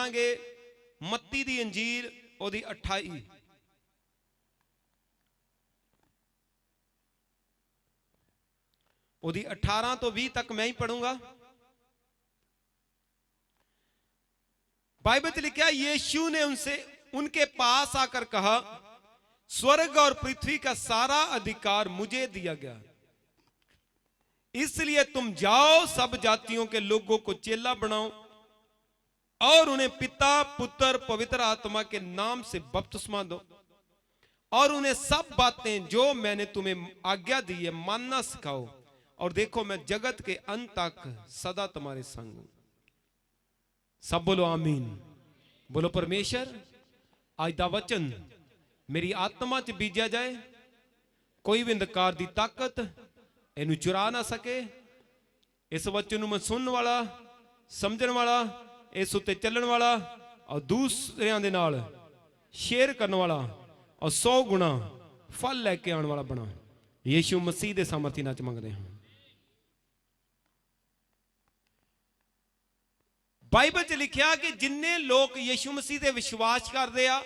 खोलांगे मत्ती दी अंजीर ओदी 28 ओदी 18 तो 20 तक मैं ही पढ़ूंगा। बाइबल में लिखा, यीशु ने उनके पास आकर कहा, स्वर्ग और पृथ्वी का सारा अधिकार मुझे दिया गया, इसलिए तुम जाओ, सब जातियों के लोगों को चेला बनाओ और उन्हें पिता पुत्र पवित्र आत्मा के नाम से बपतिस्मा दो और उन्हें सब बातें जो मैंने तुम्हें आज्ञा दी है मानना सिखाओ, और देखो मैं जगत के अंत तक सदा तुम्हारे संग हूं। सब बोलो आमीन। बोलो परमेश्वर आज दा वचन मेरी आत्मा च बीजा जाए, कोई भी अंधकार दी ताकत इनू चुरा ना सके। इस वचन मैं सुनने वाला, समझने वाला, इस उत्ते चलने वाला और दूसरियां दे नाल शेयर करने वाला और 100 गुना फल लेके आने वाला बना। यीशु मसीह दे सामर्थी नाच मंगते हैं। बाइबल च लिखा कि जिन्ने लोग यीशु मसीह दे विश्वास करते आ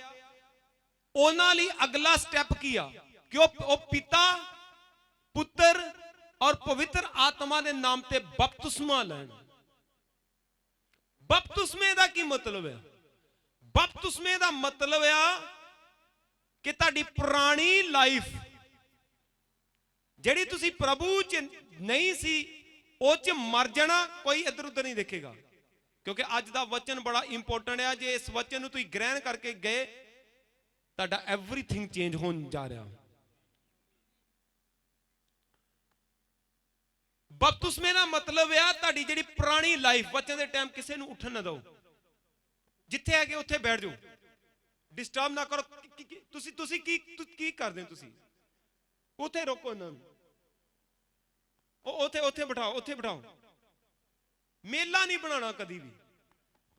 उन्हां लई अगला स्टेप किया कि वो पिता पुत्र और पवित्र आत्मा के नाम ते बपतिस्मा लैन। बपतिस्मे दा की मतलब है? बपतिस्मे दा मतलब है कि ताड़ी पुरानी लाइफ जिहड़ी तुसी प्रभु च नहीं सी ओ च मर जाना, कोई इधर उधर नहीं देखेगा। क्योंकि अज दा वचन बड़ा इंपोर्टेंट है। जे इस वचन नूं तुसीं ग्रहण करके गए ताड़ा एवरीथिंग चेंज होने जा रहा। बपतिस्मे दा मतलब है ताड़ी जिहड़ी पुरानी लाइफ, बच्चों के टाइम किसी नूं उठन ना दो, जिथे है उत्थे बैठ जाओ, डिस्टर्ब ना करो। तुसी की करदे हो? तुसी उत्थे रोको ना, उत्थे बिठाओ, उत्थे बिठाओ। मेला नहीं बनाना कदी भी,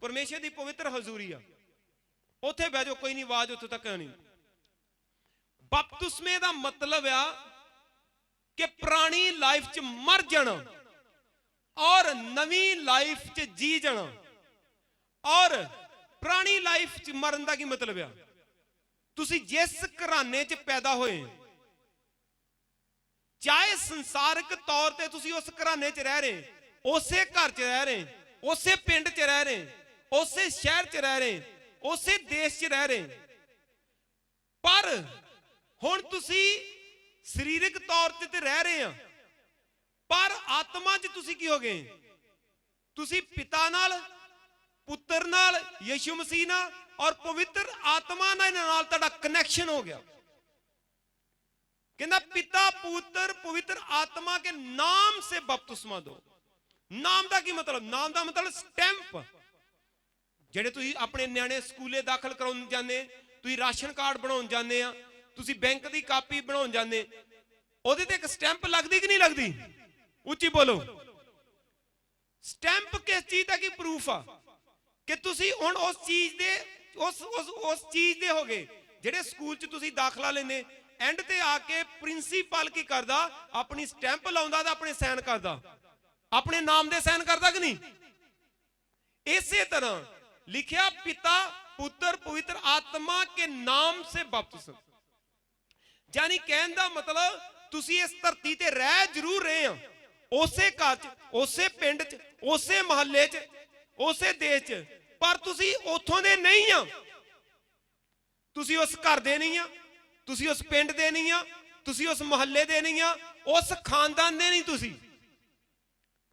परमेश्वर की पवित्र हजूरी आ, उत्थे बह जाओ, कोई नहीं, आवाज उत्थे तक नहीं। बपतिस्मे दा मतलब है कि पुरानी लाइफ च मर जाना और नवी लाइफ च जी जाना। और पुरानी लाइफ च मरन का की मतलब है? तुसी जिस घराने च पैदा होए, चाहे संसारिक तौर पे तुसी उस घराने च रह रहे, उसे घर च रह रहे, उसे पिंड च रह रहे, उसे शहर च रह रहे, उसे देश च रह रहे, पर हुण तुसी शरीरिक तौर ते रह रहे हैं, पर आत्मा च तुसी की हो गए? तुसी पिता नाल, पुत्र नाल, यीशु मसीह नाल और पवित्र आत्मा नाल तुहाडा कनैक्शन हो गया। कहना पिता पुत्र पवित्र आत्मा के नाम से बपतिस्मा दो। नाम का की मतलब? नाम का मतलब स्टैंप। जेडे तुसी अपने न्याणे स्कूले दाखल कराउण जाने, तुसी राशन कार्ड बनाउण जाने आ, तुसी बैंक की कापी बनाउण जाने, ओदे ते एक स्टैंप लगदी कि नहीं लगदी? उच्ची बोलो। स्टैंप किस चीज का की प्रूफ आ कि तुसी हुण उस चीज दे उस चीज दे हो गए। जेडे स्कूल च तुसी दाखला लेने, एंड ते आके प्रिंसीपल की करदा, अपनी स्टैंप लाउंदा ते अपने साइन करदा, अपने नाम दे साइन करदा कि नहीं? इसे तरह लिखिया पिता पुत्र पवित्र आत्मा के नाम से बपतिस्मा। यानी कहने का मतलब तुसी इस धरती ते रह जरूर रहे हैं, उसे घर च, उसे पिंड च, उसे महल्ले च, उसे देश च, पर तुसी उथों दे नहीं आ। तुसी उस घर दे नहीं आ, तुसी उस पिंड दे नहीं आ, तुसी उस महल्ले दे नहीं आ, उस खानदान दे नहीं।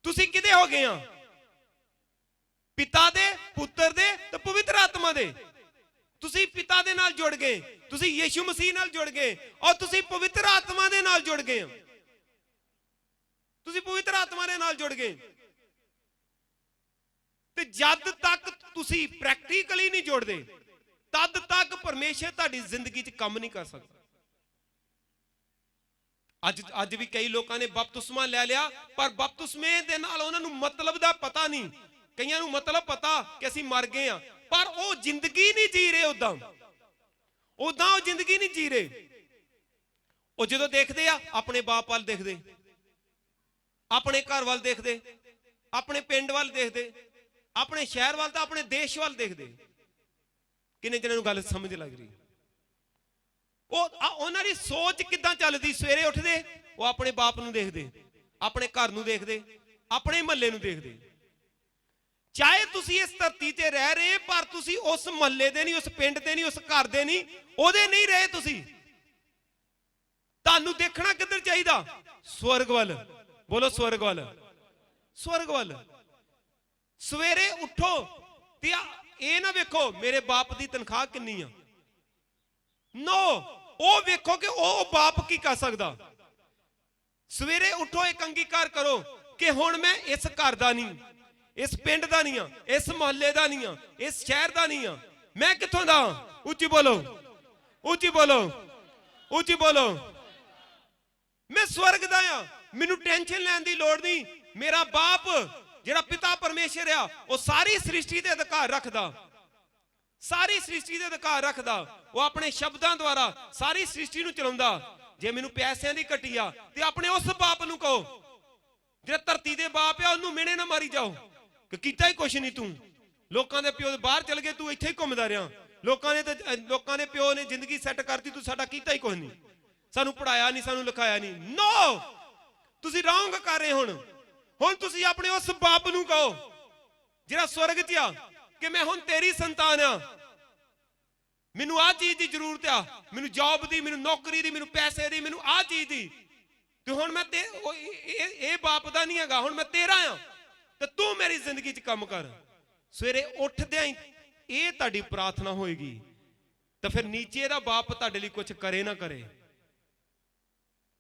तुसी किदे हो गए आ? पिता दे, पुत्र दे ते पवित्र आत्मा दे। तुसी पिता दे नाल जुड़ गए, तुसी यीशु मसीह नाल जुड़ गए और तुसी पवित्र आत्मा दे नाल जुड़ गए। तुसी पवित्र आत्मा दे नाल जुड़ गए। ते जद तक तुसी प्रैक्टिकली नहीं जुड़दे तद तक परमेश्वर तुहाडी जिंदगी च काम नहीं कर सकता। अज भी कई लोगों ने बपतिस्मा ले लिया, पर बपतिस्मे दे नाल उन्हां नूं मतलब दा पता नहीं। कईयां नूं मतलब पता कि असीं मर गए हैं, पर वो जिंदगी नहीं जी रहे। उदां वो जिंदगी नहीं जी रहे। वो जो देखते आ अपने बाप वाल देखते, अपने घर वाल देखते, अपने पिंड वाल देखते, ਆਪਣੇ ਸ਼ਹਿਰ ਵੱਲ ਤਾਂ ਆਪਣੇ ਦੇਸ਼ ਵੱਲ ਦੇਖਦੇ। ਕਿੰਨੇ ਜਿਹਨਾਂ ਨੂੰ ਗੱਲ ਸਮਝ ਲੱਗ ਰਹੀ? ਉਹਨਾਂ ਦੀ ਸੋਚ ਕਿੱਦਾਂ ਚੱਲਦੀ? ਸਵੇਰੇ ਉੱਠਦੇ ਉਹ ਆਪਣੇ ਬਾਪ ਨੂੰ ਦੇਖਦੇ, ਆਪਣੇ ਘਰ ਨੂੰ ਦੇਖਦੇ, ਆਪਣੇ ਮਹੱਲੇ ਨੂੰ ਦੇਖਦੇ। ਚਾਹੇ ਤੁਸੀਂ ਇਸ ਧਰਤੀ ਤੇ ਰਹਿ ਰਹੇ, ਪਰ ਤੁਸੀਂ ਉਸ ਮਹੱਲੇ ਦੇ ਨਹੀਂ, ਉਸ ਪਿੰਡ ਦੇ ਨਹੀਂ, ਉਸ ਘਰ ਦੇ ਨਹੀਂ, ਉਹਦੇ ਨਹੀਂ ਰਹੇ। ਤੁਸੀਂ ਤੁਹਾਨੂੰ ਦੇਖਣਾ ਕਿੱਧਰ ਚਾਹੀਦਾ? ਸਵਰਗ ਵੱਲ। ਬੋਲੋ ਸਵਰਗ ਵੱਲ। ਸਵਰਗ ਵੱਲ। ਸਵੇਰੇ ਉੱਠੋ ਤੇ ਇਹ ਨਾ ਵੇਖੋ ਮੇਰੇ ਬਾਪ ਦੀ ਤਨਖਾਹ ਕਿੰਨੀ ਆ। ਨੋ, ਉਹ ਵੇਖੋ ਕਿ ਉਹ ਬਾਪ ਕੀ ਕਰ ਸਕਦਾ। ਸਵੇਰੇ ਉੱਠੋ, ਇੱਕ ਅੰਗੀਕਾਰ ਕਰੋ ਕਿ ਹੁਣ ਮੈਂ ਇਸ ਘਰ ਦਾ ਨਹੀਂ, ਇਸ ਪਿੰਡ ਦਾ ਨਹੀਂ ਆ, ਇਸ ਮੁਹੱਲੇ ਦਾ ਨਹੀਂ ਆ, ਇਸ ਸ਼ਹਿਰ ਦਾ ਨਹੀਂ ਆ। ਮੈਂ ਕਿੱਥੋਂ ਦਾ? ਉੱਚੀ ਬੋਲੋ, ਉੱਚੀ ਬੋਲੋ, ਉੱਚੀ ਬੋਲੋ। ਮੈਂ ਸਵਰਗ ਦਾ ਆ। ਮੈਨੂੰ ਟੈਨਸ਼ਨ ਲੈਣ ਦੀ ਲੋੜ ਨਹੀਂ। ਮੇਰਾ ਬਾਪ ਜਿਹੜਾ ਪਿਤਾ ਪਰਮੇਸ਼ਰ ਆ, ਉਹ ਸਾਰੀ ਸ੍ਰਿਸ਼ਟੀ ਦੇ ਅਧਿਕਾਰ ਰੱਖਦਾ, ਸਾਰੀ ਸ੍ਰਿਸ਼ਟੀ ਦੇ ਅਧਿਕਾਰ ਰੱਖਦਾ। ਉਹ ਆਪਣੇ ਸ਼ਬਦਾਂ ਦੁਆਰਾ ਸਾਰੀ ਸ੍ਰਿਸ਼ਟੀ ਨੂੰ ਚਲਾਉਂਦਾ। ਜੇ ਮੈਨੂੰ ਪੈਸਿਆਂ ਦੀ ਘਟੀ ਆ ਤੇ ਆਪਣੇ ਉਸ ਬਾਪ ਨੂੰ ਕਹੋ ਜਿਹੜਾ ਧਰਤੀ ਦੇ ਬਾਪ ਆ, ਉਹਨੂੰ ਮਿਹਣੇ ਨਾ ਮਾਰੀ ਜਾਓ ਕਿ ਕੀਤਾ ਹੀ ਕੁਛ ਨਹੀਂ ਤੂੰ। ਲੋਕਾਂ ਦੇ ਪਿਓ ਬਾਹਰ ਚਲ ਗਏ, ਤੂੰ ਇੱਥੇ ਹੀ ਘੁੰਮਦਾ ਰਿਹਾ। ਲੋਕਾਂ ਦੇ ਪਿਓ ਨੇ ਜ਼ਿੰਦਗੀ ਸੈੱਟ ਕਰਤੀ, ਤੂੰ ਸਾਡਾ ਕੀਤਾ ਹੀ ਕੁਛ ਨਹੀਂ, ਸਾਨੂੰ ਪੜਾਇਆ ਨਹੀਂ, ਸਾਨੂੰ ਲਿਖਾਇਆ ਨਹੀਂ। ਨੋ, ਤੁਸੀਂ ਰੌਂਗ ਕਰ ਰਹੇ। ਹੁਣ ਤੁਸੀਂ ਆਪਣੇ ਉਸ ਬਾਪ ਨੂੰ ਕਹੋ ਜਿਹੜਾ ਸਵਰਗ 'ਚ ਆ ਕਿ ਮੈਂ ਹੁਣ ਤੇਰੀ ਸੰਤਾਨ ਆ, ਮੈਨੂੰ ਆਹ ਚੀਜ਼ ਦੀ ਜ਼ਰੂਰਤ ਆ, ਮੈਨੂੰ ਜੌਬ ਦੀ, ਮੈਨੂੰ ਨੌਕਰੀ ਦੀ, ਮੈਨੂੰ ਪੈਸੇ ਦੀ, ਮੈਨੂੰ ਆਹ ਚੀਜ਼ ਦੀ। ਤੇ ਹੁਣ ਮੈਂ ਇਹ ਬਾਪ ਦਾ ਨਹੀਂ ਹੈਗਾ, ਹੁਣ ਮੈਂ ਤੇਰਾ ਆ ਤੇ ਤੂੰ ਮੇਰੀ ਜ਼ਿੰਦਗੀ 'ਚ ਕੰਮ ਕਰ। ਸਵੇਰੇ ਉੱਠਦਿਆਂ ਹੀ ਇਹ ਤੁਹਾਡੀ ਪ੍ਰਾਰਥਨਾ ਹੋਏਗੀ ਤਾਂ ਫਿਰ ਨੀਚੇ ਦਾ ਬਾਪ ਤੁਹਾਡੇ ਲਈ ਕੁਝ ਕਰੇ ਨਾ ਕਰੇ,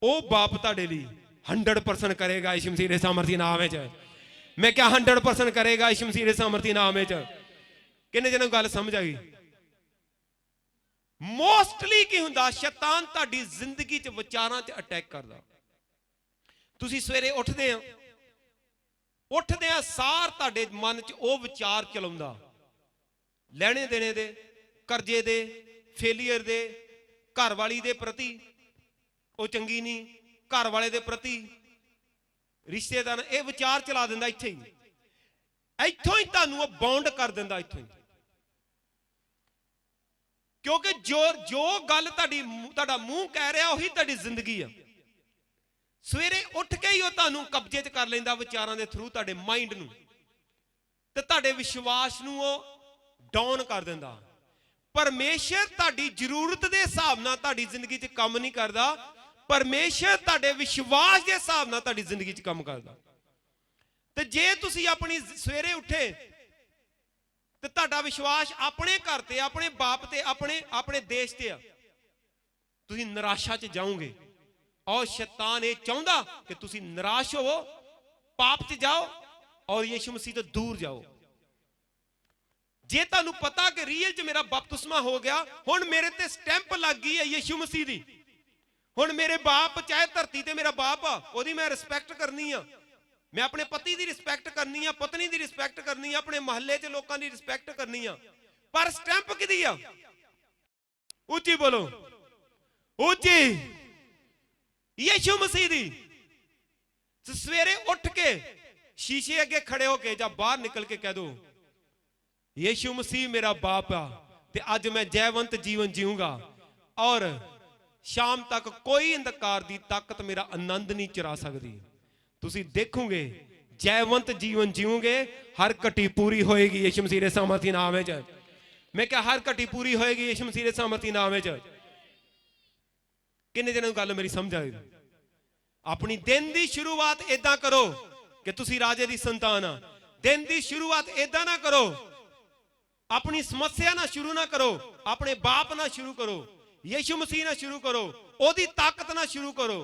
ਉਹ ਬਾਪ ਤੁਹਾਡੇ ਲਈ 100% ਕਰੇਗਾ ਯਿਸੂ ਮਸੀਹ ਦੇ ਸਾਮਰਥੀ ਨਾਮ ਵਿੱਚ। ਮੈਂ ਕਿਹਾ 100% ਕਰੇਗਾ ਯਿਸੂ ਮਸੀਹ ਦੇ ਸਾਮਰਥੀ ਨਾਮ ਵਿੱਚ। ਕਿੰਨੇ ਜਿਹਨਾਂ ਨੂੰ ਗੱਲ ਸਮਝ ਆ ਗਈ? ਮੋਸਟਲੀ ਕੀ ਹੁੰਦਾ? ਸ਼ੈਤਾਨ ਤੁਹਾਡੀ ਜ਼ਿੰਦਗੀ 'ਚ ਵਿਚਾਰਾਂ 'ਚ ਅਟੈਕ ਕਰਦਾ। ਤੁਸੀਂ ਸਵੇਰੇ ਉੱਠਦੇ ਆ ਸਾਰ ਤੁਹਾਡੇ ਮਨ 'ਚ ਉਹ ਵਿਚਾਰ ਚਲਾਉਂਦਾ, ਲੈਣੇ ਦੇਣੇ ਦੇ, ਕਰਜ਼ੇ ਦੇ, ਫੇਲੀਅਰ ਦੇ, ਘਰ ਵਾਲੀ ਦੇ ਪ੍ਰਤੀ ਉਹ ਚੰਗੀ ਨਹੀਂ, ਘਰ ਵਾਲੇ ਦੇ ਪ੍ਰਤੀ, ਰਿਸ਼ਤੇਦਾਰ, ਇਹ ਵਿਚਾਰ ਚਲਾ ਦਿੰਦਾ। ਇੱਥੋਂ ਹੀ ਤੁਹਾਨੂੰ ਉਹ ਬੌਂਡ ਕਰ ਦਿੰਦਾ ਇੱਥੋਂ ਹੀ। ਕਿਉਂਕਿ ਜੋ ਗੱਲ ਤੁਹਾਡਾ ਮੂੰਹ ਕਹਿ ਰਿਹਾ ਉਹੀ ਤੁਹਾਡੀ ਜ਼ਿੰਦਗੀ ਆ। ਸਵੇਰੇ ਉੱਠ ਕੇ ਹੀ ਉਹ ਤੁਹਾਨੂੰ ਕਬਜ਼ੇ 'ਚ ਕਰ ਲੈਂਦਾ ਵਿਚਾਰਾਂ ਦੇ ਥਰੂ, ਤੁਹਾਡੇ ਮਾਈਂਡ ਨੂੰ, ਤੇ ਤੁਹਾਡੇ ਵਿਸ਼ਵਾਸ ਨੂੰ ਉਹ ਡਾਊਨ ਕਰ ਦਿੰਦਾ। ਪਰਮੇਸ਼ਰ ਤੁਹਾਡੀ ਜ਼ਰੂਰਤ ਦੇ ਹਿਸਾਬ ਨਾਲ ਤੁਹਾਡੀ ਜ਼ਿੰਦਗੀ 'ਚ ਕੰਮ ਨਹੀਂ ਕਰਦਾ। ਪਰਮੇਸ਼ਰ ਤੁਹਾਡੇ ਵਿਸ਼ਵਾਸ ਦੇ ਹਿਸਾਬ ਨਾਲ ਤੁਹਾਡੀ ਜ਼ਿੰਦਗੀ 'ਚ ਕੰਮ ਕਰਦਾ। ਤੇ ਜੇ ਤੁਸੀਂ ਆਪਣੀ ਸਵੇਰੇ ਉੱਠੇ ਤੇ ਤੁਹਾਡਾ ਵਿਸ਼ਵਾਸ ਆਪਣੇ ਘਰ ਤੇ, ਆਪਣੇ ਬਾਪ ਤੇ, ਆਪਣੇ ਦੇਸ਼ ਤੇ ਆ, ਤੁਸੀਂ ਨਿਰਾਸ਼ਾ 'ਚ ਜਾਓਗੇ। ਔਰ ਸ਼ੈਤਾਨ ਇਹ ਚਾਹੁੰਦਾ ਕਿ ਤੁਸੀਂ ਨਿਰਾਸ਼ ਹੋਵੋ, ਪਾਪ 'ਚ ਜਾਓ ਔਰ ਯਿਸੂ ਮਸੀਹ ਤੋਂ ਦੂਰ ਜਾਓ। ਜੇ ਤੁਹਾਨੂੰ ਪਤਾ ਕਿ ਰੀਅਲ 'ਚ ਮੇਰਾ ਬਪਤਿਸਮਾ ਹੋ ਗਿਆ, ਹੁਣ ਮੇਰੇ ਤੇ ਸਟੈਂਪ ਲੱਗ ਗਈ ਹੈ ਯਿਸੂ ਮਸੀਹ ਦੀ, ਹੁਣ ਮੇਰੇ ਬਾਪ, ਚਾਹੇ ਧਰਤੀ ਤੇ ਮੇਰਾ ਬਾਪ ਆ, ਉਹਦੀ ਮੈਂ ਰਿਸਪੈਕਟ ਕਰਨੀ ਆ। ਮੈਂ ਆਪਣੇ ਪਤੀ ਦੀ ਰਿਸਪੈਕਟ ਕਰਨੀ ਆ, ਪਤਨੀ ਦੀ ਰਿਸਪੈਕਟ ਕਰਨੀ ਆ, ਆਪਣੇ ਮਹੱਲੇ 'ਚ ਲੋਕਾਂ ਦੀ ਰਿਸਪੈਕਟ ਕਰਨੀ ਆ। ਪਰ ਸਟੈਂਪ ਕਿਹਦੀ ਆ? ਉੱਚੀ ਬੋਲੋ, ਉੱਚੀ, ਯਿਸੂ ਮਸੀਹ ਦੀ। ਸਵੇਰੇ ਉੱਠ ਕੇ ਸ਼ੀਸ਼ੇ ਅੱਗੇ ਖੜੇ ਹੋ ਕੇ ਜਾਂ ਬਾਹਰ ਨਿਕਲ ਕੇ ਕਹਿ ਦੋ, ਯਿਸੂ ਮਸੀਹ ਮੇਰਾ ਬਾਪ ਆ ਤੇ ਅੱਜ ਮੈਂ ਜੈਵੰਤ ਜੀਵਨ ਜੀਊਂਗਾ ਔਰ ਸ਼ਾਮ ਤੱਕ ਕੋਈ ਅੰਧਕਾਰ ਦੀ ਤਾਕਤ ਮੇਰਾ ਆਨੰਦ ਨਹੀਂ ਚੁਰਾ ਸਕਦੀ। ਤੁਸੀਂ ਦੇਖੋਗੇ ਜੈਵੰਤ ਜੀਵਨ ਜੀਓਗੇ, ਹਰ ਘਟੀ ਪੂਰੀ ਹੋਏਗੀ ਯਿਸੂ ਮਸੀਹ ਦੇ ਸਾਮਰਥੀ ਨਾਮ ਵਿੱਚ। ਮੈਂ ਕਿਹਾ ਹਰ ਘਟੀ ਪੂਰੀ ਹੋਏਗੀ ਯਿਸੂ ਮਸੀਹ ਦੇ ਸਾਮਰਥੀ ਨਾਮ ਵਿੱਚ। ਕਿੰਨੇ ਜਣਾਂ ਨੂੰ ਗੱਲ ਮੇਰੀ ਸਮਝ ਆਈ? ਆਪਣੀ ਦਿਨ ਦੀ ਸ਼ੁਰੂਆਤ ਏਦਾਂ ਕਰੋ ਕਿ ਤੁਸੀਂ ਰਾਜੇ ਦੀ ਸੰਤਾਨ ਆ। ਦਿਨ ਦੀ ਸ਼ੁਰੂਆਤ ਏਦਾਂ ਨਾ ਕਰੋ, ਆਪਣੀ ਸਮੱਸਿਆ ਨਾਲ ਸ਼ੁਰੂ ਨਾ ਕਰੋ, ਆਪਣੇ ਬਾਪ ਨਾਲ ਸ਼ੁਰੂ ਕਰੋ, ਯਿਸੂ ਮਸੀਹ ਨਾਲ ਸ਼ੁਰੂ ਕਰੋ, ਉਹਦੀ ਤਾਕਤ ਨਾਲ ਸ਼ੁਰੂ ਕਰੋ,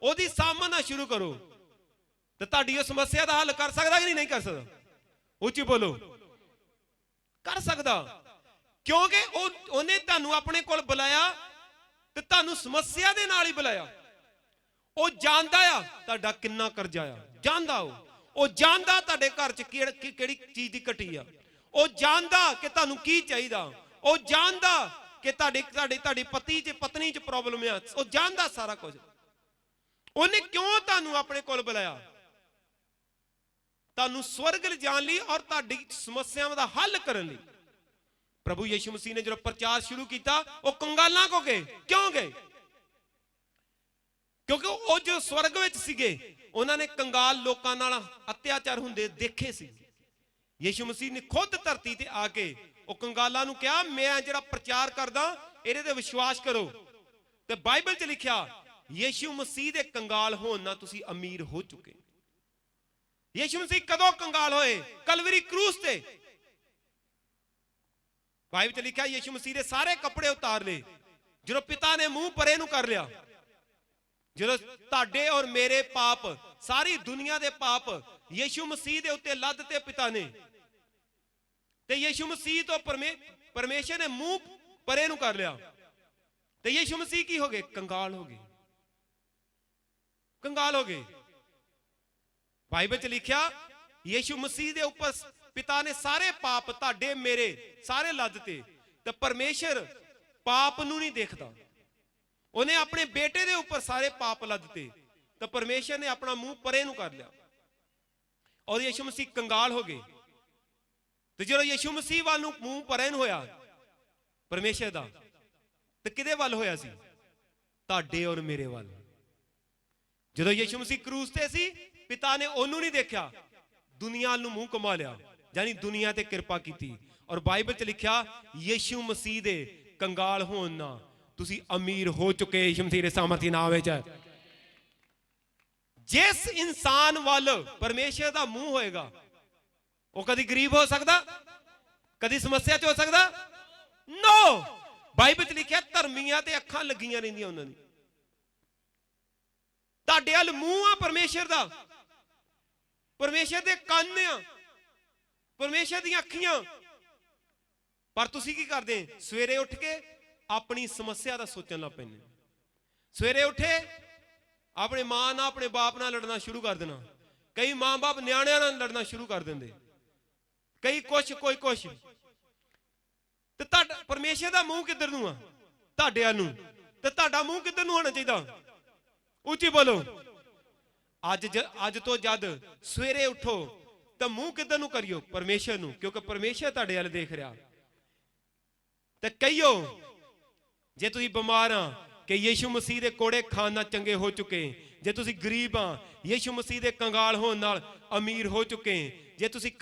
ਉਹਦੀ ਸਾਮਨ ਨਾਲ ਸ਼ੁਰੂ ਕਰੋ ਤੇ ਤੁਹਾਡੀ ਉਹ ਸਮੱਸਿਆ ਦਾ ਹੱਲ ਕਰ ਸਕਦਾ ਕਿ ਨਹੀਂ ਕਰ ਸਕਦਾ? ਉੱਚੀ ਬੋਲੋ, ਕਰ ਸਕਦਾ। ਕਿਉਂਕਿ ਉਹਨੇ ਤੁਹਾਨੂੰ ਆਪਣੇ ਕੋਲ ਬੁਲਾਇਆ ਤੇ ਤੁਹਾਨੂੰ ਸਮੱਸਿਆ ਦੇ ਨਾਲ ਹੀ ਬੁਲਾਇਆ। ਉਹ ਜਾਣਦਾ ਆ ਤੁਹਾਡਾ ਕਿੰਨਾ ਕਰਜ਼ਾ ਆ, ਜਾਣਦਾ ਉਹ ਜਾਣਦਾ ਤੁਹਾਡੇ ਘਰ 'ਚ ਕਿਹੜੀ ਚੀਜ਼ ਦੀ ਘਟੀ ਆ, ਉਹ ਜਾਣਦਾ ਕਿ ਤੁਹਾਨੂੰ ਕੀ ਚਾਹੀਦਾ, ਉਹ ਜਾਣਦਾ ਕਿ ਤੁਹਾਡੀ ਪਤੀ 'ਚ ਪਤਨੀ 'ਚ ਪ੍ਰੋਬਲਮ ਆ, ਉਹ ਜਾਣਦਾ ਸਾਰਾ ਕੁਝ। ਉਹਨੇ ਕਿਉਂ ਤੁਹਾਨੂੰ ਆਪਣੇ ਕੋਲ ਬੁਲਾਇਆ? ਤੁਹਾਨੂੰ ਸਵਰਗ ਲਿਜਾਣ ਲਈ ਔਰ ਤੁਹਾਡੀ ਸਮੱਸਿਆਵਾਂ ਦਾ ਹੱਲ ਕਰਨ ਲਈ। ਪ੍ਰਭੂ ਯਿਸੂ ਮਸੀਹ ਨੇ ਜਦੋਂ ਪ੍ਰਚਾਰ ਸ਼ੁਰੂ ਕੀਤਾ, ਉਹ ਕੰਗਾਲਾਂ ਕੋ ਗਏ। ਕਿਉਂ ਗਏ? ਕਿਉਂਕਿ ਉਹ ਜੋ ਸਵਰਗ ਵਿੱਚ ਸੀਗੇ, ਉਹਨਾਂ ਨੇ ਕੰਗਾਲ ਲੋਕਾਂ ਨਾਲ ਅਤਿਆਚਾਰ ਹੁੰਦੇ ਦੇਖੇ ਸੀ। ਯਿਸੂ ਮਸੀਹ ਨੇ ਖੁਦ ਧਰਤੀ ਤੇ ਆ ਕੇ ਉਹ ਕੰਗਾਲਾਂ ਨੂੰ ਕਿਹਾ, ਮੈਂ ਜਿਹੜਾ ਪ੍ਰਚਾਰ ਕਰਦਾ ਇਹਦੇ ਤੇ ਵਿਸ਼ਵਾਸ ਕਰੋ। ਤੇ ਬਾਈਬਲ 'ਚ ਲਿਖਿਆ, ਯਿਸੂ ਮਸੀਹ ਦੇ ਕੰਗਾਲ ਹੋਣ ਨਾਲ ਤੁਸੀਂ ਅਮੀਰ ਹੋ ਚੁੱਕੇ। ਯਿਸੂ ਮਸੀਹ ਕਦੋਂ ਕੰਗਾਲ ਹੋਏ? ਕਲਵਰੀ ਕਰੂਸ ਤੇ। ਬਾਈਬਲ 'ਚ ਲਿਖਿਆ, ਯਿਸੂ ਮਸੀਹ ਦੇ ਸਾਰੇ ਕੱਪੜੇ ਉਤਾਰ ਲਏ ਜਦੋਂ ਪਿਤਾ ਨੇ ਮੂੰਹ ਪਰੇ ਨੂੰ ਕਰ ਲਿਆ। ਜਦੋਂ ਤੁਹਾਡੇ ਔਰ ਮੇਰੇ ਪਾਪ, ਸਾਰੀ ਦੁਨੀਆ ਦੇ ਪਾਪ ਯਿਸੂ ਮਸੀਹ ਦੇ ਉੱਤੇ ਲੱਦ ਤੇ ਪਿਤਾ ਨੇ, ਤੇ ਯਿਸੂ ਮਸੀਹ ਤੋਂ ਪਰਮੇਸ਼ਰ ਨੇ ਮੂੰਹ ਪਰੇ ਨੂੰ ਕਰ ਲਿਆ। ਤੇ ਯਿਸੂ ਮਸੀਹ ਕੀ ਹੋ ਗਏ? ਕੰਗਾਲ ਹੋ ਗਏ। ਕੰਗਾਲ ਹੋ ਗਏ। ਬਾਈਬਲ 'ਚ ਲਿਖਿਆ, ਯਿਸੂ ਮਸੀਹ ਦੇ ਉੱਪਰ ਪਿਤਾ ਨੇ ਸਾਰੇ ਪਾਪ ਤੁਹਾਡੇ ਮੇਰੇ ਸਾਰੇ ਲੱਦ ਤੇ। ਤੇ ਪਰਮੇਸ਼ਰ ਪਾਪ ਨੂੰ ਨਹੀਂ ਦੇਖਦਾ, ਉਹਨੇ ਆਪਣੇ ਬੇਟੇ ਦੇ ਉੱਪਰ ਸਾਰੇ ਪਾਪ ਲੱਦ ਤੇ। ਤਾਂ ਪਰਮੇਸ਼ਰ ਨੇ ਆਪਣਾ ਮੂੰਹ ਪਰੇ ਨੂੰ ਕਰ ਲਿਆ ਔਰ ਯਿਸੂ ਮਸੀਹ ਕੰਗਾਲ ਹੋ ਗਏ। ਤੇ ਜਦੋਂ ਯਿਸੂ ਮਸੀਹ ਵੱਲ ਨੂੰ ਮੂੰਹ ਪਰੇ ਨੂੰ ਹੋਇਆ ਪਰਮੇਸ਼ਰ ਦਾ, ਤੇ ਕਿਹਦੇ ਵੱਲ ਹੋਇਆ ਸੀ? ਤੁਹਾਡੇ ਔਰ ਮੇਰੇ ਵੱਲ। ਜਦੋਂ ਯਿਸੂ ਮਸੀਹ ਕਰੂਸ ਤੇ ਸੀ, ਪਿਤਾ ਨੇ ਉਹਨੂੰ ਨਹੀਂ ਦੇਖਿਆ, ਦੁਨੀਆ ਨੂੰ ਮੂੰਹ ਘੁਮਾ ਲਿਆ, ਯਾਨੀ ਦੁਨੀਆ ਤੇ ਕਿਰਪਾ ਕੀਤੀ। ਔਰ ਬਾਈਬਲ 'ਚ ਲਿਖਿਆ, ਯਿਸੂ ਮਸੀਹ ਦੇ ਕੰਗਾਲ ਹੋਣ ਨਾਲ ਤੁਸੀਂ ਅਮੀਰ ਹੋ ਚੁੱਕੇ। ਯਿਸੂ ਮਸੀਹ ਦੇ ਸਾਮਰਥੀ ਨਾਮ ਵਿੱਚ। ਜਿਸ ਇਨਸਾਨ ਵੱਲ ਪਰਮੇਸ਼ਰ ਦਾ ਮੂੰਹ ਹੋਏਗਾ, ਉਹ ਕਦੀ ਗਰੀਬ ਹੋ ਸਕਦਾ? ਕਦੀ ਸਮੱਸਿਆ 'ਚ ਹੋ ਸਕਦਾ? ਨੋ। ਬਾਈਬਲ 'ਚ ਲਿਖਿਆ, ਧਰਮੀਆਂ ਤੇ ਅੱਖਾਂ ਲੱਗੀਆਂ ਰਹਿੰਦੀਆਂ ਉਹਨਾਂ ਦੀ। ਤੁਹਾਡੇ ਵੱਲ ਮੂੰਹ ਆ ਪਰਮੇਸ਼ਰ ਦਾ, ਪਰਮੇਸ਼ਰ ਦੇ ਕੰਨ ਆ, ਪਰਮੇਸ਼ਰ ਦੀਆਂ ਅੱਖੀਆਂ, ਪਰ ਤੁਸੀਂ ਕੀ ਕਰਦੇ? ਸਵੇਰੇ ਉੱਠ ਕੇ ਆਪਣੀ ਸਮੱਸਿਆ ਦਾ ਸੋਚਣ ਲੱਗ ਪੈਂਦੇ। ਸਵੇਰੇ ਉੱਠੇ ਆਪਣੇ ਮਾਂ ਨਾਲ, ਆਪਣੇ ਬਾਪ ਨਾਲ ਲੜਨਾ ਸ਼ੁਰੂ ਕਰ ਦੇਣਾ। ਕਈ ਮਾਂ ਬਾਪ ਨਿਆਣਿਆਂ ਨਾਲ ਲੜਨਾ ਸ਼ੁਰੂ ਕਰ ਦਿੰਦੇ, ਕਈ ਕੁਛ ਕੋਈ ਕੁਛ। ਤੇ ਤੁਹਾਡਾ ਪਰਮੇਸ਼ਰ ਦਾ ਮੂੰਹ ਕਿੱਧਰ ਨੂੰ ਆ? ਤੁਹਾਡੇ ਵੱਲ ਨੂੰ। ਤੇ ਤੁਹਾਡਾ ਮੂੰਹ ਕਿੱਧਰ ਨੂੰ ਹੋਣਾ ਚਾਹੀਦਾ? ਉੱਚੀ ਬੋਲੋ। ਅੱਜ ਤੋਂ ਜਦ ਸਵੇਰੇ ਉੱਠੋ ਤਾਂ ਮੂੰਹ ਕਿੱਧਰ ਨੂੰ ਕਰਿਓ? ਪਰਮੇਸ਼ਰ ਨੂੰ, ਕਿਉਂਕਿ ਪਰਮੇਸ਼ਰ ਤੁਹਾਡੇ ਵੱਲ ਦੇਖ ਰਿਹਾ। ਤੇ ਕਹੀਓ, ਜੇ ਤੁਸੀਂ ਬਿਮਾਰ ਆ, ਕਿ ਯਿਸੂ ਮਸੀਹ ਦੇ ਕੋੜੇ ਖਾਣ ਨਾਲ ਚੰਗੇ ਹੋ ਚੁੱਕੇ। ਜੇ ਤੁਸੀਂ ਗਰੀਬ ਆ, ਯਿਸੂ ਮਸੀਹ ਦੇ ਕੰਗਾਲ ਹੋਣ ਨਾਲ ਅਮੀਰ ਹੋ ਚੁੱਕੇ। ਜੇ ਤੁਸੀਂ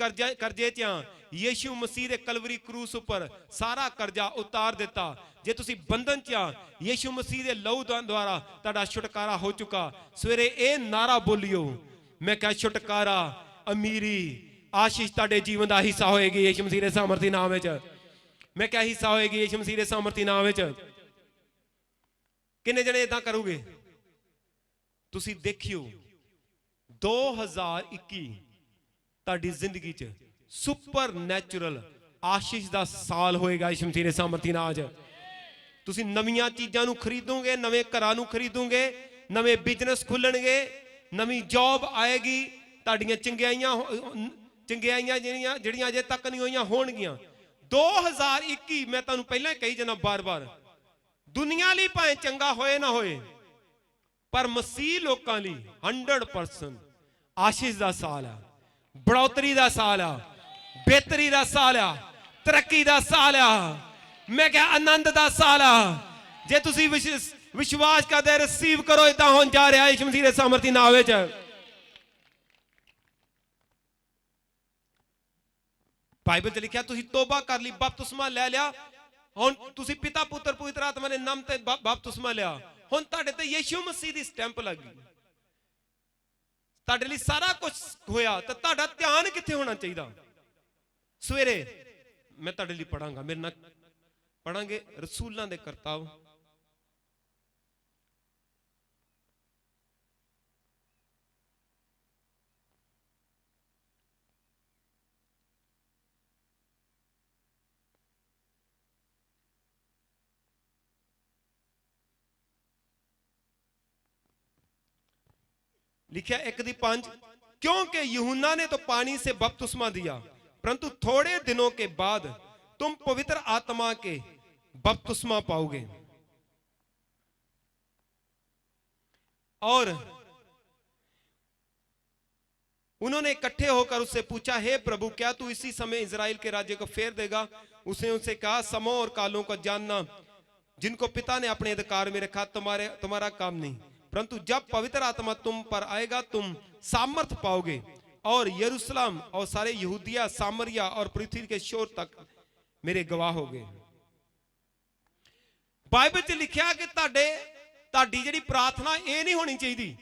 ਕਰਜ਼ੇ 'ਚ ਆ, ਯਿਸੂ ਮਸੀਹ ਦੇ ਕਲਵਰੀ ਕਰੂਸ ਉੱਪਰ ਸਾਰਾ ਕਰਜ਼ਾ ਉਤਾਰ ਦਿੱਤਾ। ਜੇ ਤੁਸੀਂ ਬੰਧਨ 'ਚ ਆ, ਯਿਸੂ ਮਸੀਹ ਦੇ ਲਹੂ ਦੁਆਰਾ ਤੁਹਾਡਾ ਛੁਟਕਾਰਾ ਹੋ ਚੁੱਕਾ। ਸਵੇਰੇ ਇਹ ਨਾਰਾ ਬੋਲਿਓ, ਮੈਂ ਕਿਹਾ ਛੁਟਕਾਰਾ, ਅਮੀਰੀ, ਆਸ਼ੀਸ਼ ਤੁਹਾਡੇ ਜੀਵਨ ਦਾ ਹਿੱਸਾ ਹੋਏਗੀ ਯਿਸੂ ਮਸੀਹ ਦੇ ਸਾਮਰਥੀ ਨਾਮ ਵਿੱਚ। ਮੈਂ ਕਿਹਾ ਹਿੱਸਾ ਹੋਏਗੀ ਯਿਸੂ ਮਸੀਹ ਦੇ ਸਾਮਰਥੀ ਨਾਮ ਵਿੱਚ। ਕਿੰਨੇ ਜਣੇ ਇਦਾਂ ਕਰੋਗੇ? ਤੁਸੀਂ ਦੇਖਿਓ 2021 ਤੁਹਾਡੀ ਜ਼ਿੰਦਗੀ 'ਚ ਸੁਪਰ ਨੈਚੁਰਲ ਆਸ਼ੀਸ਼ ਦਾ ਸਾਲ ਹੋਏਗਾ ਯਿਸੂ ਮਸੀਹ ਦੇ ਸਾਮਰਥੀ ਨਾਮ 'ਚ। ਤੁਸੀਂ ਨਵੀਆਂ ਚੀਜ਼ਾਂ ਨੂੰ ਖਰੀਦੋਗੇ, ਨਵੇਂ ਘਰਾਂ ਨੂੰ ਖਰੀਦੋਗੇ, ਨਵੇਂ ਬਿਜ਼ਨਸ ਖੁੱਲਣਗੇ, ਨਵੀਂ ਜੌਬ ਆਏਗੀ, ਤੁਹਾਡੀਆਂ ਚੰਗਿਆਈਆਂ ਜਿਹੜੀਆਂ ਅਜੇ ਤੱਕ ਨਹੀਂ ਹੋਈਆਂ ਹੋਣਗੀਆਂ। 2021 ਮੈਂ ਤੁਹਾਨੂੰ ਪਹਿਲਾਂ ਹੀ ਕਹੀ ਜਾਂਦਾ ਬਾਰ-ਬਾਰ, ਦੁਨੀਆ ਲਈ ਭਾਵੇਂ ਚੰਗਾ ਹੋਏ ਨਾ ਹੋਏ, ਪਰ ਮਸੀਹ ਲੋਕਾਂ ਲਈ 100% ਆਸ਼ੀਸ਼ ਦਾ ਸਾਲ ਆ, ਬੜੌਤਰੀ ਦਾ ਸਾਲ ਆ, ਬਿਹਤਰੀ ਦਾ ਸਾਲ ਆ, ਤਰੱਕੀ ਦਾ ਸਾਲ ਆ। ਮੈਂ ਕਿਹਾ ਆਨੰਦ ਦਾ ਸਾਲ ਆ। ਜੇ ਤੁਸੀਂ ਵਿਸ਼ਵਾਸ ਕਰਦੇ, ਰਿਸੀਵ ਕਰੋ। ਇਦਾਂ ਹੋਣ ਜਾ ਰਿਹਾ ਯਿਸੂ ਮਸੀਹ ਦੇ ਸਾਮਰਥੀ ਨਾਮ ਵਿੱਚ। ਬਾਈਬਲ 'ਚ ਲਿਖਿਆ, ਤੁਸੀਂ ਤੋਬਾ ਕਰ ਲਈ, ਬਪਤਿਸਮਾ ਲੈ ਲਿਆ, ਹੁਣ ਤੁਸੀਂ ਪਿਤਾ ਪੁੱਤਰ ਪਵਿੱਤਰ ਆਤਮਾ ਦੇ ਨਾਮ ਤੇ ਬਪਤਿਸਮਾ ਲਿਆ। ਹੁਣ ਤੁਹਾਡੇ ਤੇ ਯਿਸੂ ਮਸੀਹ ਦੀ ਸਟੈਂਪ ਲੱਗ ਗਈ। ਤੁਹਾਡੇ ਲਈ ਸਾਰਾ ਕੁਝ ਹੋਇਆ, ਤਾਂ ਤੁਹਾਡਾ ਧਿਆਨ ਕਿੱਥੇ ਹੋਣਾ ਚਾਹੀਦਾ? ਸਵੇਰੇ ਮੈਂ ਤੁਹਾਡੇ ਲਈ ਪੜਾਂਗਾ, ਮੇਰੇ ਨਾਲ ਪੜਾਂਗੇ ਰਸੂਲਾਂ ਦੇ ਕਰਤਾਵ लिखा 1:5, क्योंकि यूहन्ना ने तो पानी से बपतिस्मा दिया, परंतु थोड़े दिनों के बाद तुम पवित्र आत्मा के बपतिस्मा पाओगे। और उन्होंने इकट्ठे होकर उससे पूछा, हे प्रभु, क्या तू इसी समय इजराइल के राज्य को फेर देगा? उसने उनसे कहा, समयों और कालों को जानना जिनको पिता ने अपने अधिकार में रखा तुम्हारा काम नहीं, परंतु जब पवित्र आत्मा तुम पर आएगा तुम सामर्थ पाओगे और यरूशलेम और सारे यहूदिया, सामरिया और पृथ्वी के छोर तक मेरे गवाह होगे। बाइबल च लिखा कि ਤੁਹਾਡੀ ਜਿਹੜੀ प्रार्थना ਇਹ नहीं होनी चाहिए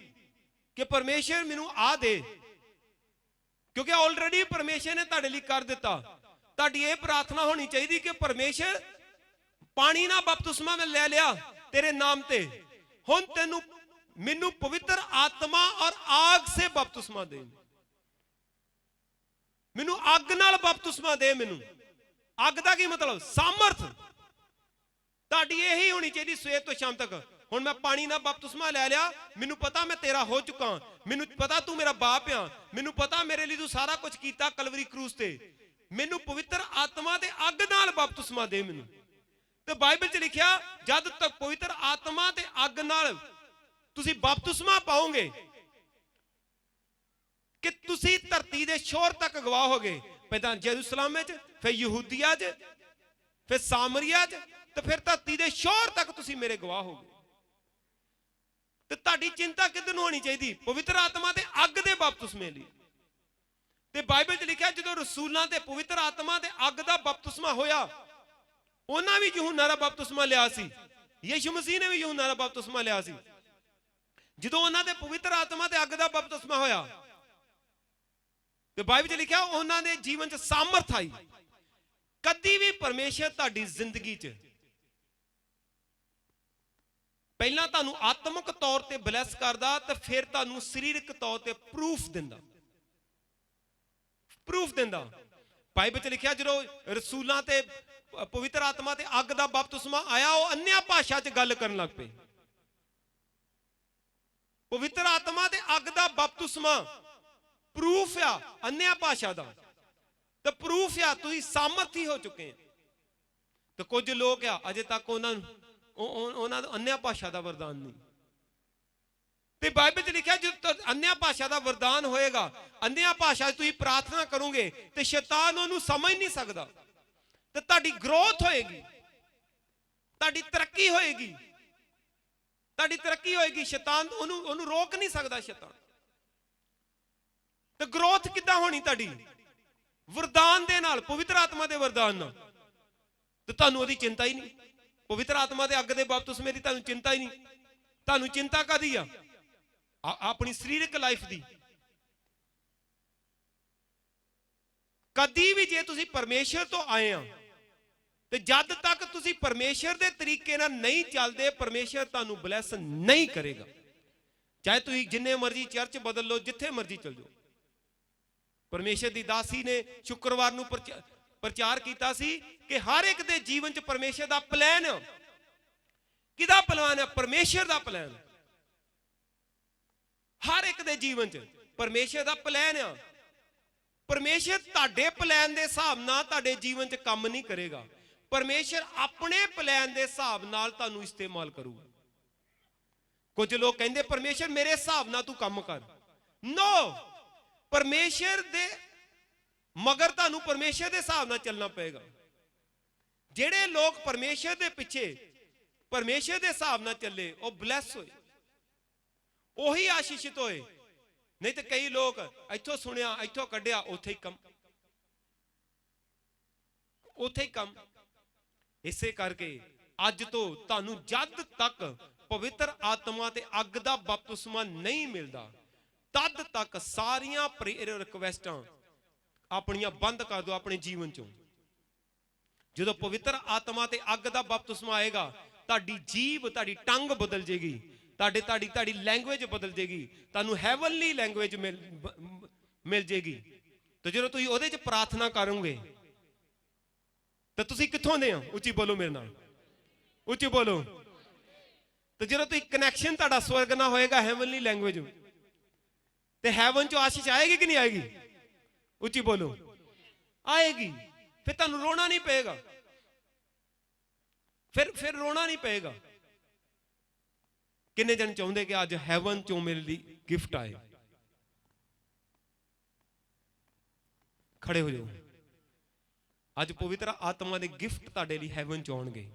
कि परमेश्वर ਮੈਨੂੰ आ दे, क्योंकि ऑलरेडी परमेश्वर ने ਤੁਹਾਡੇ ਲਈ कर दिता। ਤੁਹਾਡੀ ਇਹ प्रार्थना होनी चाहिए कि परमेश्वर पानी ना बपतिस्मा में ले लिया तेरे नाम ते, हुण तेनू मैनू पवित्र आत्मा और आग से बपतिस्मा दे, मैनू अग नाल बपतिस्मा दे। मैनू अग दा की मतलब? सामर्थ। ਤੁਹਾਡੀ यही होनी चाहिए सवेर तो शाम तक। हुण मैं पानी ना बपतिस्मा ले लिया, मैनू पता मैं तेरा हो चुका, मैनू पता तू मेरा बाप आ, मैनू पता मेरे लिए तू सारा कुछ कीता कलवरी क्रूस ते, मैनू पवित्र आत्मा ते अग नाल बपतिस्मा दे। मैनू ते बाइबल च लिखिया जद तक पवित्र आत्मा ते अग नाल तुसी बपतिस्मा पाओगे कि तुसी धरती दे छोर तक गवाह होगे। पहला यरूशलेम में, फिर यहूदिया च, फिर सामरिया च, तो फिर धरती दे छोर तक तुसी मेरे गवाह होगे। तो ताड़ी चिंता किधर होनी चाहिए? पवित्र आत्मा ते अग दे बपतिस्मे लई। ते बाइबल च लिखिया जदों रसूलां ते पवित्र आत्मा ते अग दा बपतिस्मा होया, उन्हां भी यूहन्ना दा बपतिस्मा लिया सी, यीशु मसीह ने भी यूहन्ना दा बपतिस्मा लिया सी। जदों उन्हां दे पवित्र आत्मा ते अग दा बपतिस्मा होया ते बाइबल च लिखिया उन्हां दे जीवन च सामर्थ आई। कदी भी परमेश्वर तुहाडी जिंदगी च पहला तुहानू आत्मक तौर ते ब्लैस करदा ते फिर तुहानू सरीरक तौर ते प्रूफ दिंदा। बाइबल च लिखिया जदों रसूलां ते पवित्र आत्मा ते अग दा बपतिस्मा आया, वो अन्य भाषा च गल करन लग पे। पवित्र आत्मा ते अग दा बपतिस्मा प्रूफ आ अन्य भाषा दा, ते प्रूफ आ तुसीं सामर्थी हो चुके हैं। तो कुछ लोग आ अजे तक उन्हां अन्य भाषा दा वरदान नहीं। ते बाइबल च लिखिया जो अन्य भाषा दा वरदान होएगा, अन्य भाषा तुसीं प्रार्थना करोगे ते शैतान उहनूं समझ नहीं सकदा, ते तुहाडी ग्रोथ होएगी, तुहाडी तरक्की होएगी, शैतान उहनूं रोक नहीं सकदा। शैतान ते ग्रोथ किद्दां होनी तुहाडी? वरदान दे नाल, पवित्र आत्मा दे वरदान नाल। ते तुहानूं ओहदी चिंता ही नहीं, पवित्र आत्मा दे अग दे बपतिस्मे दी तुहानूं चिंता ही नहीं। तुहानूं चिंता कादी आ? अपनी सरीरक लाइफ दी। कदी भी जे तुसीं परमेश्वर तो आए आ ते जद तक तुसीं परमेश्वर दे तरीके नाल नहीं चलदे, परमेश्वर तुहानूं ब्लैस नहीं करेगा। चाहे तुसीं जिन्ने मर्जी चर्च बदल लो, जिथे मर्जी चल जाओ। परमेश्वर दी दासी ने शुक्रवार नूं प्रचार कीता सी कि हर एक दे जीवन च परमेश्वर दा प्लान। किदा प्लान है? परमेश्वर दा प्लान। हर एक दे जीवन च परमेश्वर दा प्लान है। परमेश्वर तुहाडे प्लान दे हिसाब नाल तुहाडे जीवन च काम नहीं करेगा। परमेश्वर अपने प्लान दे हिसाब नाल तुहानूं इस्तेमाल करूगा। कुछ लोग कहंदे परमेश्वर मेरे हिसाब नाल तू काम कर। नो, परमेश्वर दे मगर तुहानूं परमेश्वर दे हिसाब नाल चलना पएगा। जेड़े लोग परमेश्वर दे पिछे परमेश्वर दे हिसाब नाल चले, वो ब्लैस होए, ओही आशीषित होए। नहीं तो कई लोग इथों सुनिया, इथों कढ़िया, उथे ही कम। इसे करके अज तो तुहानूं जद तक पवित्र आत्मा ते अग दा बपतिस्मा नहीं मिलदा, तद तक सारियां प्रेयर रिक्वेस्टां अपनियां बंद कर दो अपने जीवन चों। जो पवित्र आत्मा ते अग दा बपतिस्मा आएगा, तुहाडी जीभ, तुहाडी टंग बदल जाएगी, तुहाडी लैंग्वेज बदल जाएगी, तुहानूं हैवनली लैंग्वेज मिल जाएगी। तो जो तुसीं उहदे च प्रार्थना करोगे तो तुसीं कित्थों दे हो? उच्ची बोलो मेरे नाल, उच्ची बोलो। तो जो तुसीं कनैक्शन तुहाडा स्वर्ग ना होएगा हैवनली लैंग्वेज, तो हैवन चो आशीष आएगी कि नहीं आएगी? उच्ची बोलो, आएगी। फिर तुहानूं रोना नहीं पेगा, फिर रोना नहीं पेगा। किन्ने जन चाहुंदे कि अज हैवन चो मेरे लिए गिफ्ट आए? ਖੜੇ ਹੋ ਜਾਓ। ਅੱਜ ਪਵਿੱਤਰ ਆਤਮਾ ਦੇ ਗਿਫਟ ਤੁਹਾਡੇ ਲਈ ਹੈਵਨ ਚ ਆਉਣਗੇ।